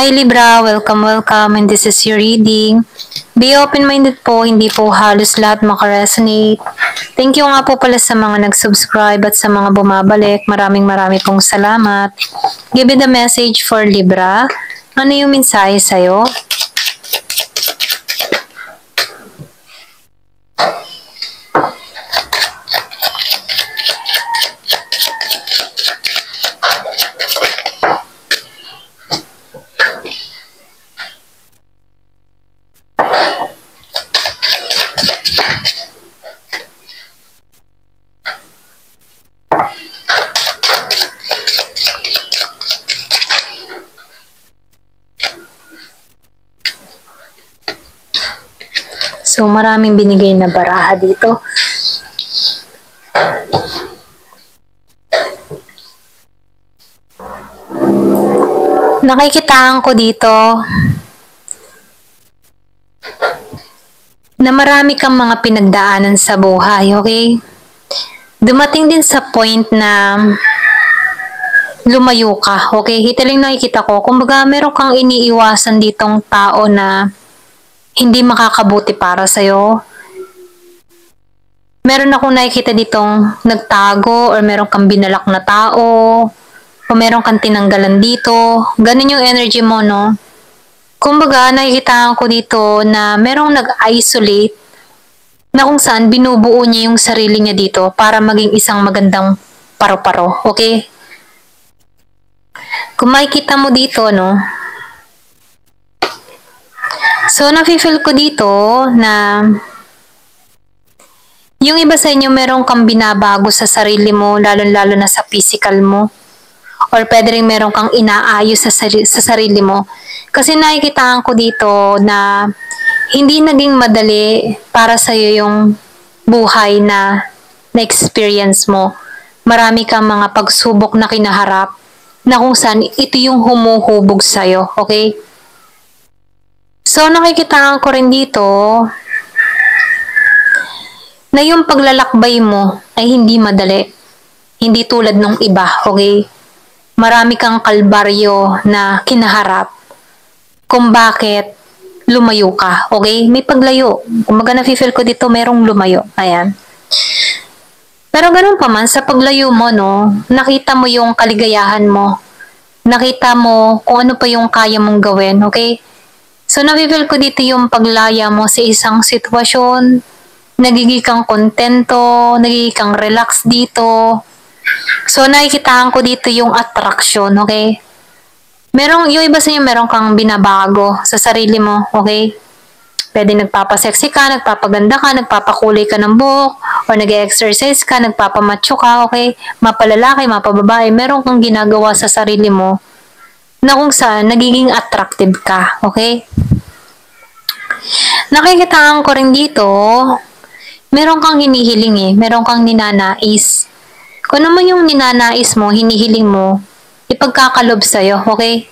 Hi Libra, welcome and this is your reading. Be open-minded po, hindi po halos lahat makaresonate. Thank you nga po pala sa mga nag-subscribe at sa mga bumabalik. Maraming pong salamat. Give me the message for Libra. Ano yung mensahe sa'yo? So, maraming binigay na baraha dito. Nakikitaan ko dito na marami kang mga pinagdaanan sa buhay, okay? Dumating din sa point na lumayo ka, okay? Ito lang nakikita ko. Kumbaga, meron kang iniiwasan ditong tao na hindi makakabuti para sa'yo. Meron akong nakikita ditong nagtago or meron kang binalak na tao o meron kang tinanggalan dito. Ganun yung energy mo, no? Kumbaga, nakikita ko dito na merong nag-isolate na kung saan binubuo niya yung sarili niya dito para maging isang magandang paro-paro, okay? Kung makikita mo dito, no? So, nafe-feel ko dito na yung iba sa inyo meron kang binabago sa sarili mo, lalo-lalo na sa physical mo. Or pwede rin meron kang inaayos sa sarili mo. Kasi nakikitaan ko dito na hindi naging madali para sa'yo yung buhay na na-experience mo. Marami kang mga pagsubok na kinaharap na kung saan ito yung humuhubog sa'yo, okay? So, nakikitaan ko rin dito na yung paglalakbay mo ay hindi madali. Hindi tulad ng iba, okay? Marami kang kalbaryo na kinaharap kung bakit lumayo ka, okay? May paglayo. Kumbaga nafe-feel ko dito merong lumayo. Ayan. Pero ganun pa man, sa paglayo mo, no, nakita mo yung kaligayahan mo. Nakita mo kung ano pa yung kaya mong gawin, okay? So, nafe-feel ko dito yung paglaya mo sa isang sitwasyon, nagiging kang kontento, nagiging kang relax dito. So, nakikitaan ko dito yung attraction, okay? Yung iba sa inyo, meron kang binabago sa sarili mo, okay? Pwede nagpapasexy ka, nagpapaganda ka, nagpapakulay ka ng buhok, or nag-exercise ka, nagpapamacho ka, okay? Mapalalaki, mapababae, meron kang ginagawa sa sarili mo na kung saan nagiging attractive ka, okay? Nakikitaan ko rin dito, meron kang hinihiling meron kang ninanais. Kung naman yung ninanais mo, hinihiling mo, ipagkakalob sa'yo, okay?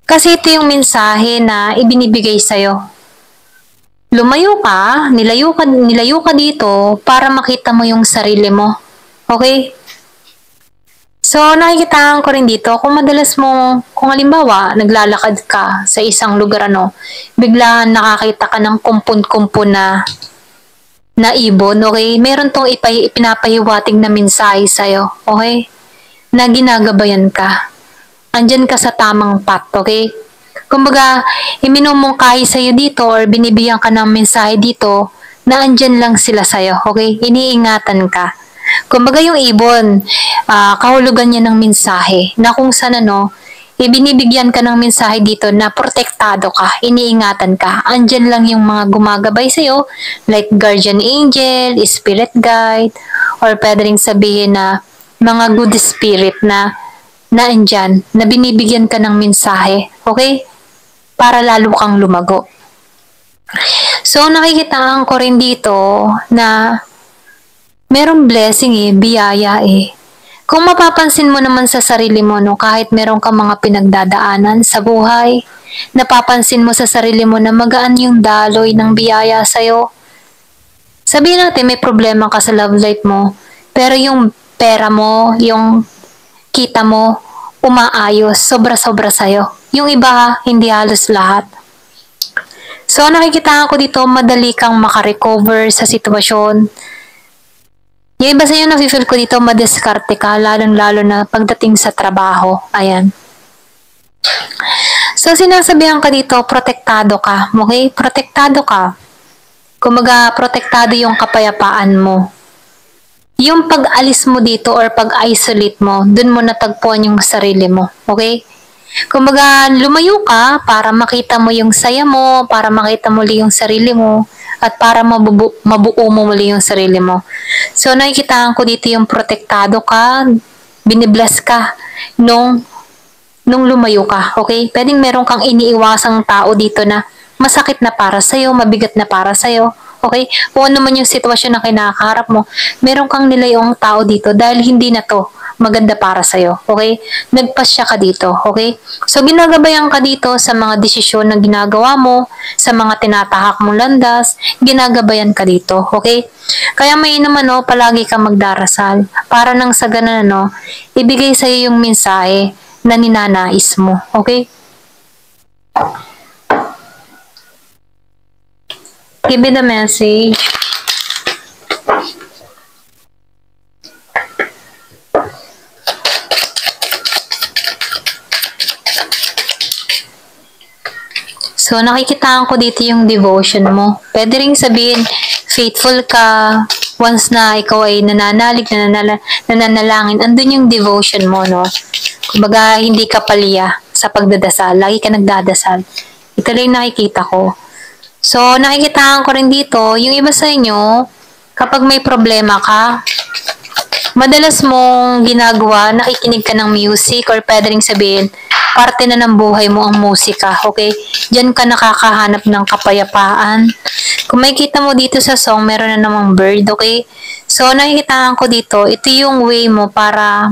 Kasi ito yung mensahe na ibinibigay sa'yo. Lumayo ka, nilayo ka dito para makita mo yung sarili mo, okay? So, nakikitaan ko rin dito, kung halimbawa, naglalakad ka sa isang lugar, bigla nakakita ka ng kumpun-kumpun na ibon, okay? Meron tong ipinapahiwatig na mensahe sa'yo, okay? Na ginagabayan ka. Andyan ka sa tamang path, okay? Kumbaga, iminumungkahi sa'yo dito or binibigyan ka ng mensahe dito na andyan lang sila sa'yo, okay? Iniingatan ka. Kumbaga yung ibon, kahulugan niya ng mensahe na kung saan ibinibigyan ka ng mensahe dito na protektado ka, iniingatan ka. Andyan lang yung mga gumagabay sa'yo, like guardian angel, spirit guide, or pwede rin sabihin na mga good spirit na andyan, na binibigyan ka ng mensahe, okay? Para lalo kang lumago. So, nakikitaan ko rin dito na merong blessing biyaya Kung mapapansin mo naman sa sarili mo, kahit meron kang mga pinagdadaanan sa buhay, napapansin mo sa sarili mo na magaan yung daloy ng biyaya sa'yo. Sabihin natin may problema ka sa love life mo, pero yung pera mo, yung kita mo, umaayos, sobra-sobra sa'yo. Yung iba, hindi halos lahat. So, nakikita ko dito, madali kang makarecover sa sitwasyon. Yung iba sa'yo, nafe-feel ko dito, madiskarte ka, lalong-lalo na pagdating sa trabaho. Ayan. So, sinasabihan ka dito, protektado ka. Okay? Protektado ka. Kumaga, protektado yung kapayapaan mo. Yung pag-alis mo dito or pag-isolate mo, dun mo natagpuan yung sarili mo. Okay? Kumbaga, lumayo ka para makita mo yung saya mo, para makita muli yung sarili mo, at para mabuo mo muli yung sarili mo. So, nakikita ko dito yung protektado ka, binibless ka nung lumayo ka, okay? Pwedeng meron kang iniiwasang tao dito na masakit na para sa'yo, mabigat na para sa'yo, okay? Kung ano man yung sitwasyon na kinakaharap mo, meron kang nilayong tao dito dahil hindi na to maganda para sa'yo, okay? Nagpasya ka dito, okay? So, ginagabayan ka dito sa mga desisyon na ginagawa mo, sa mga tinatahak mong landas, ginagabayan ka dito, okay? Kaya may naman, no, palagi kang magdarasal para nang sa ganun, no, ibigay sa'yo yung mensahe na ninanais mo, okay? Give me the message. So, nakikitaan ko dito yung devotion mo. Pwede rin sabihin, faithful ka, once na ikaw ay nananalangin, andun yung devotion mo, no? Kumbaga, hindi ka paliya sa pagdadasal. Lagi ka nagdadasal. Ito lang nakikita ko. So, nakikitaan ko rin dito, yung iba sa inyo, kapag may problema ka, madalas mong ginagawa, nakikinig ka ng music or pwede rin sabihin, parte na ng buhay mo ang musika, okay? Diyan ka nakakahanap ng kapayapaan. Kung makikita mo dito sa song, meron na namang bird, okay? So, nakikitaan ko dito, ito yung way mo para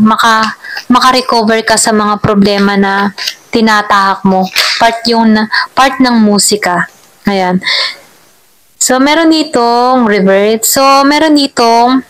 maka-recover ka sa mga problema na tinatahak mo. Part ng musika. Ayan. So, meron ditong revert. So, meron ditong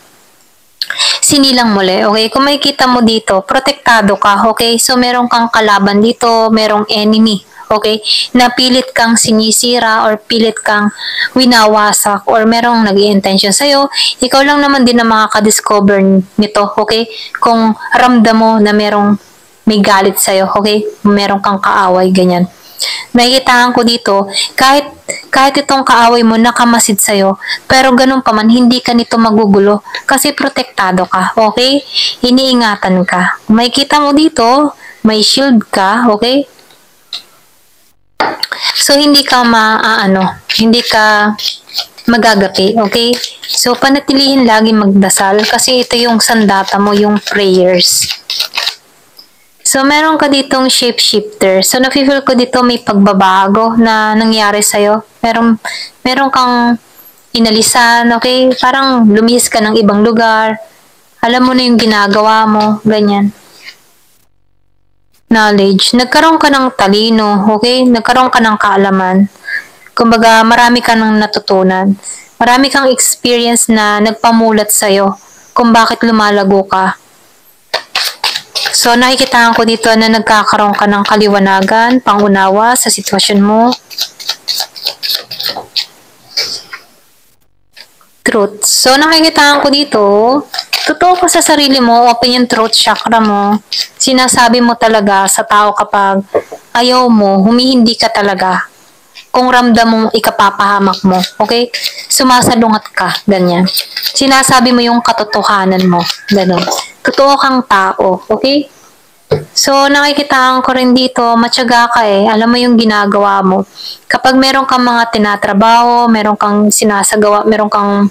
sinilang muli, okay? Kung makikita mo dito, protektado ka, okay? So, meron kang kalaban dito, merong enemy, okay? Na pilit kang sinisira or pilit kang winawasak or merong nag-i-intention sa'yo, ikaw lang naman din na makaka-discover nito, okay? Kung ramdam mo na may galit sa'yo, okay? Meron kang kaaway, ganyan. Nakikitaan ko dito, kahit itong kaaway mo nakamasid sa'yo, pero ganun pa man, hindi ka nito magugulo kasi protektado ka, okay? Iniingatan ka. Makikita mo dito, may shield ka, okay? So, hindi ka hindi ka magagapi, okay? So, panatilihin lagi magdasal kasi ito yung sandata mo, yung prayers. So, meron ka ditong shapeshifter. So, nafe-feel ko dito may pagbabago na nangyari sa'yo. Meron kang inalisan, okay? Parang lumihis ka ng ibang lugar. Alam mo na yung ginagawa mo, ganyan. Knowledge. Nagkaroon ka ng talino, okay? Nagkaroon ka ng kaalaman. Kumbaga, marami ka nang natutunan. Marami kang experience na nagpamulat sa'yo kung bakit lumalago ka. So, nakikitaan ko dito na nagkakaroon ka ng kaliwanagan, pangunawa sa sitwasyon mo. Truth. So, nakikitaan ko dito, totoo ka sa sarili mo, open yung throat chakra mo. Sinasabi mo talaga sa tao kapag ayaw mo, humihindi ka talaga. Kung ramdam mo, ikapapahamak mo. Okay? Sumasalungat ka. Ganyan. Sinasabi mo yung katotohanan mo. Ganon. Totoo kang tao. Okay? So, nakikitaan ko rin dito, matyaga ka eh. Alam mo yung ginagawa mo. Kapag meron kang mga tinatrabaho, meron kang sinasagawa, meron kang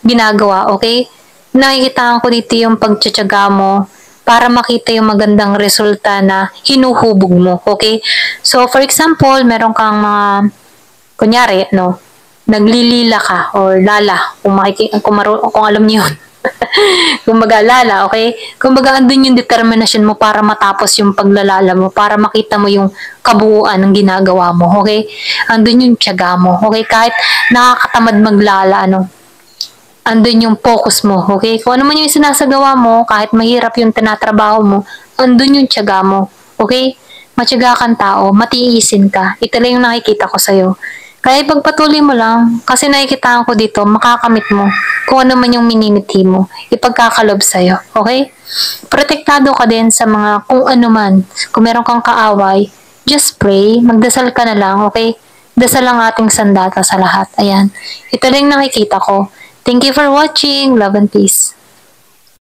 ginagawa, okay? Nakikitaan ko dito yung pagtsatsaga mo para makita yung magandang resulta na hinuhubog mo, okay? So, for example, meron kang mga, kunyari, no, naglilila ka or lala, kung alam niyo yun. Kumbaga, lala, okay? Kumbaga, andun yung determination mo para matapos yung paglalala mo, para makita mo yung kabuuan ng ginagawa mo, okay? Andun yung tiyaga mo, okay? Kahit nakakatamad maglala, andun yung focus mo, okay? Kung ano man yung sinasagawa mo, kahit mahirap yung tinatrabaho mo, andun yung tiyaga mo, okay? matyaga kang tao, matiisin ka. Ito lang yung nakikita ko sa'yo. Kaya ipagpatuloy mo lang, kasi nakikita ko dito, makakamit mo kung ano man yung minimithi mo, ipagkakalob sa'yo, okay? Protektado ka din sa mga kung ano man, kung meron kang kaaway, just pray, magdasal ka na lang, okay? Dasal ang ating sandata sa lahat. Ayan. Ito lang nakikita ko. Thank you for watching. Love and peace.